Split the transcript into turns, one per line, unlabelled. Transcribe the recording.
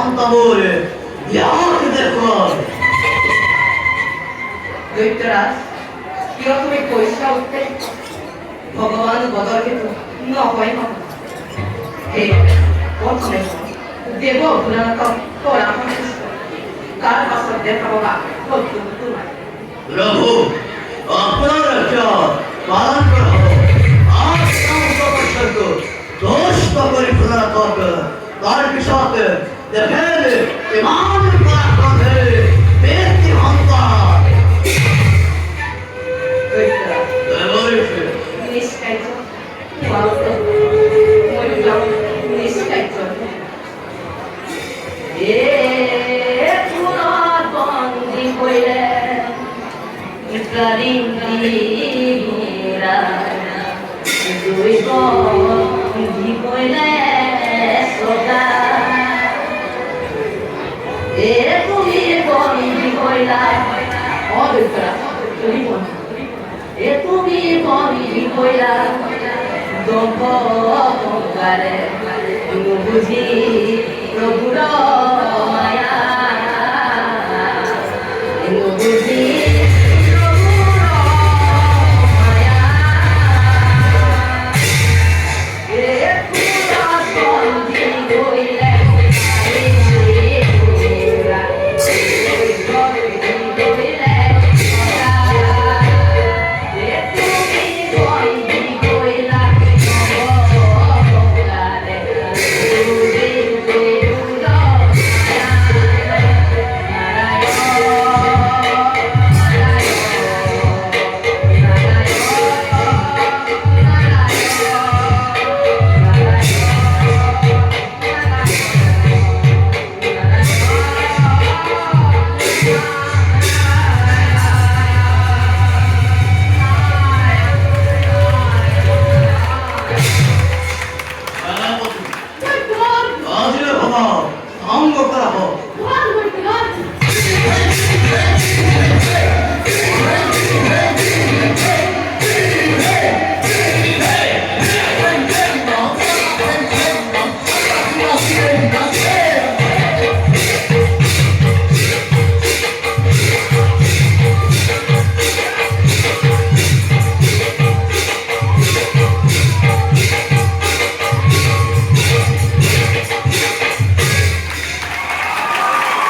শান্তমূলে ইয়াক দেখুন
দৈত্যরাজ কিরকমে পয়সা উঠতে ভগবান বদলকে তো নয় না হে প্রথমে দেব ভুলানত তোরা কার পাশে দেখাবো বা তোমার
প্রভু আপনার একটা পালন করা হবে আজ সংসর্গ দোষ্ট করে ভুলার তর্ক তার বিষয়তে দেখেন ইমান পরাক্রমে ব্যক্তি হন্তা
নিষ্কাইত নিষ্কাইত এ পুরা বন্দি হইলে কারিন্দীরা দুই বন্দি হইলে সদা এ তুমি বন্দি হইলা অবিকরা তুমি বন্দি এ তুমি বন্দি হইলা দম্ভ অহংকারে বুঝি প্রভুর